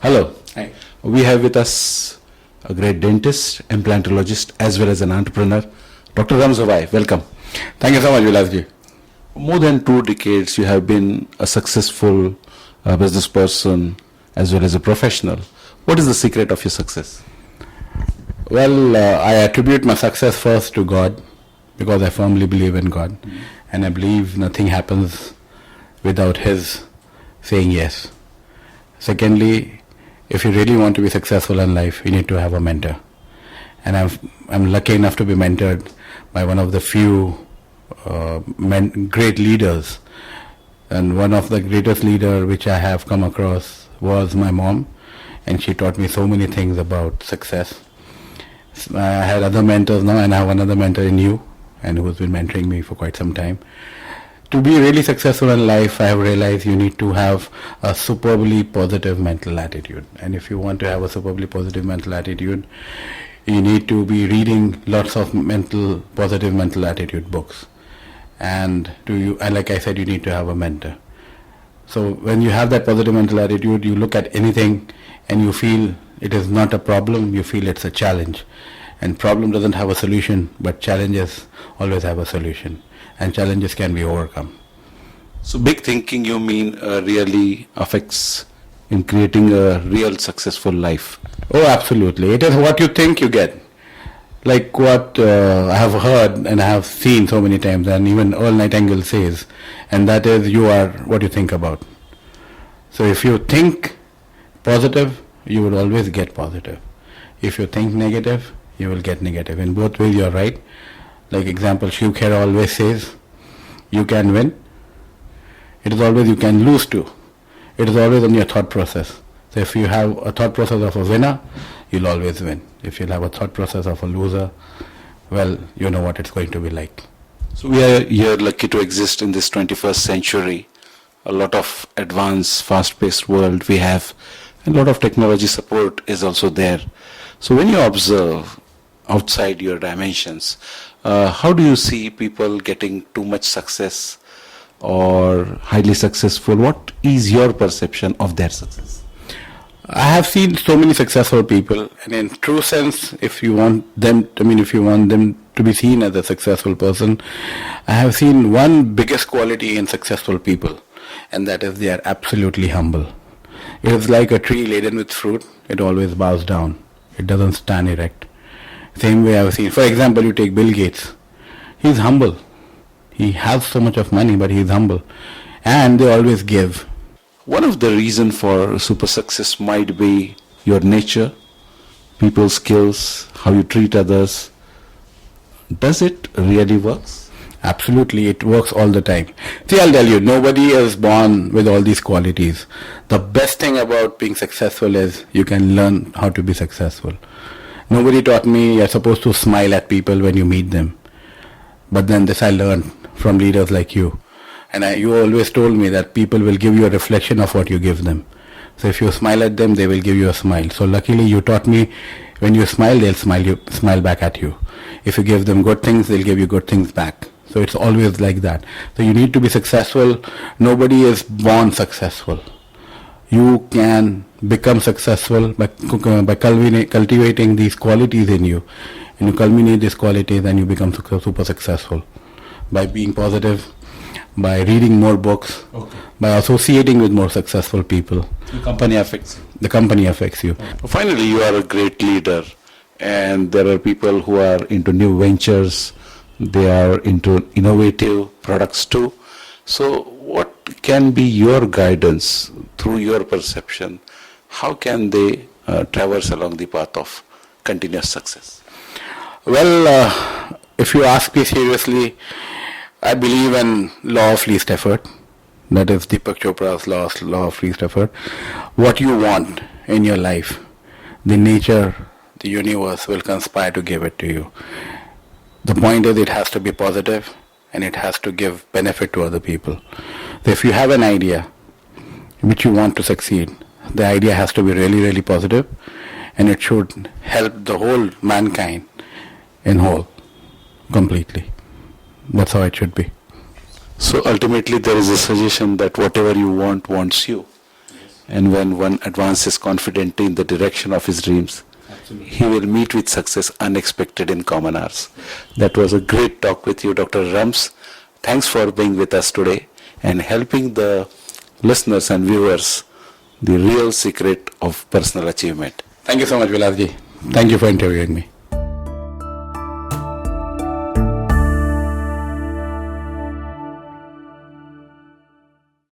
Hello. Hi. We have with us a great dentist, implantologist, as well as an entrepreneur, Dr. Ramz Hawai. Welcome. Thank you so much, Vilas ji. More than 2 decades, you have been a successful business person as well as a professional. What is the secret of your success? Well, I attribute my success first to God, because I firmly believe in God. And I believe nothing happens without His saying yes. Secondly, if you really want to be successful in life, you need to have a mentor. And I'm lucky enough to be mentored by one of the few great leaders. And one of the greatest leaders which I have come across was my mom. And she taught me so many things about success. I had other mentors now, and I have another mentor in you, and who's been mentoring me for quite some time. To be really successful in life, I have realized you need to have a superbly positive mental attitude. And if you want to have a superbly positive mental attitude, you need to be reading lots of positive mental attitude books. And like I said, you need to have a mentor. So when you have that positive mental attitude, you look at anything and you feel it is not a problem, you feel it's a challenge. And problem doesn't have a solution, but challenges always have a solution. And challenges can be overcome. So big thinking, you mean, really affects in creating a real successful life? Oh, absolutely. It is what you think you get. Like what I have heard and I have seen so many times, and even Earl Nightingale says, and that is, you are what you think about. So if you think positive, you will always get positive. If you think negative, you will get negative. In both ways, you are right. Like example, Shiv Khera always says, you can win. It is always you can lose too. It is always on your thought process. So if you have a thought process of a winner, you'll always win. If you'll have a thought process of a loser, well, you know what it's going to be like. So we are here lucky to exist in this 21st century. A lot of advanced, fast-paced world we have, and a lot of technology support is also there. So when you observe outside your dimensions, how do you see people getting too much success or highly successful? What is your perception of their success? I have seen so many successful people, and in true sense, if you want them to be seen as a successful person, I have seen one biggest quality in successful people, and that is they are absolutely humble. It is like a tree laden with fruit, it always bows down. It doesn't stand erect. Same way I have seen, for example, you take Bill Gates. He's humble. He has so much of money, but he's humble. And they always give. One of the reasons for super success might be your nature, people's skills, how you treat others. Does it really work? Absolutely, it works all the time. See, I'll tell you, nobody is born with all these qualities. The best thing about being successful is you can learn how to be successful. Nobody taught me you're supposed to smile at people when you meet them. But then this I learned from leaders like you. And you always told me that people will give you a reflection of what you give them. So if you smile at them, they will give you a smile. So luckily you taught me when you smile, they'll smile back at you. If you give them good things, they'll give you good things back. So it's always like that. So you need to be successful. Nobody is born successful. You can become successful by cultivating these qualities in you. And you culminate these qualities and you become super successful. By being positive, by reading more books, by associating with more successful people. The company affects you. The company affects you. Finally, you are a great leader, and there are people who are into new ventures. They are into innovative products too. So what can be your guidance through your perception? How can they traverse along the path of continuous success? Well, if you ask me seriously, I believe in law of least effort. That is Deepak Chopra's law of least effort. What you want in your life, the nature, the universe will conspire to give it to you. The point is it has to be positive and it has to give benefit to other people. So if you have an idea which you want to succeed, the idea has to be really, really positive, and it should help the whole mankind in whole, completely. That's how it should be. So ultimately there is a suggestion that whatever you want wants you. And when one advances confidently in the direction of his dreams, he will meet with success unexpected in common hours. That was a great talk with you, Dr. Ramz. Thanks for being with us today and helping the listeners and viewers the real secret of personal achievement. Thank you so much, Vilasji. Thank you for interviewing me.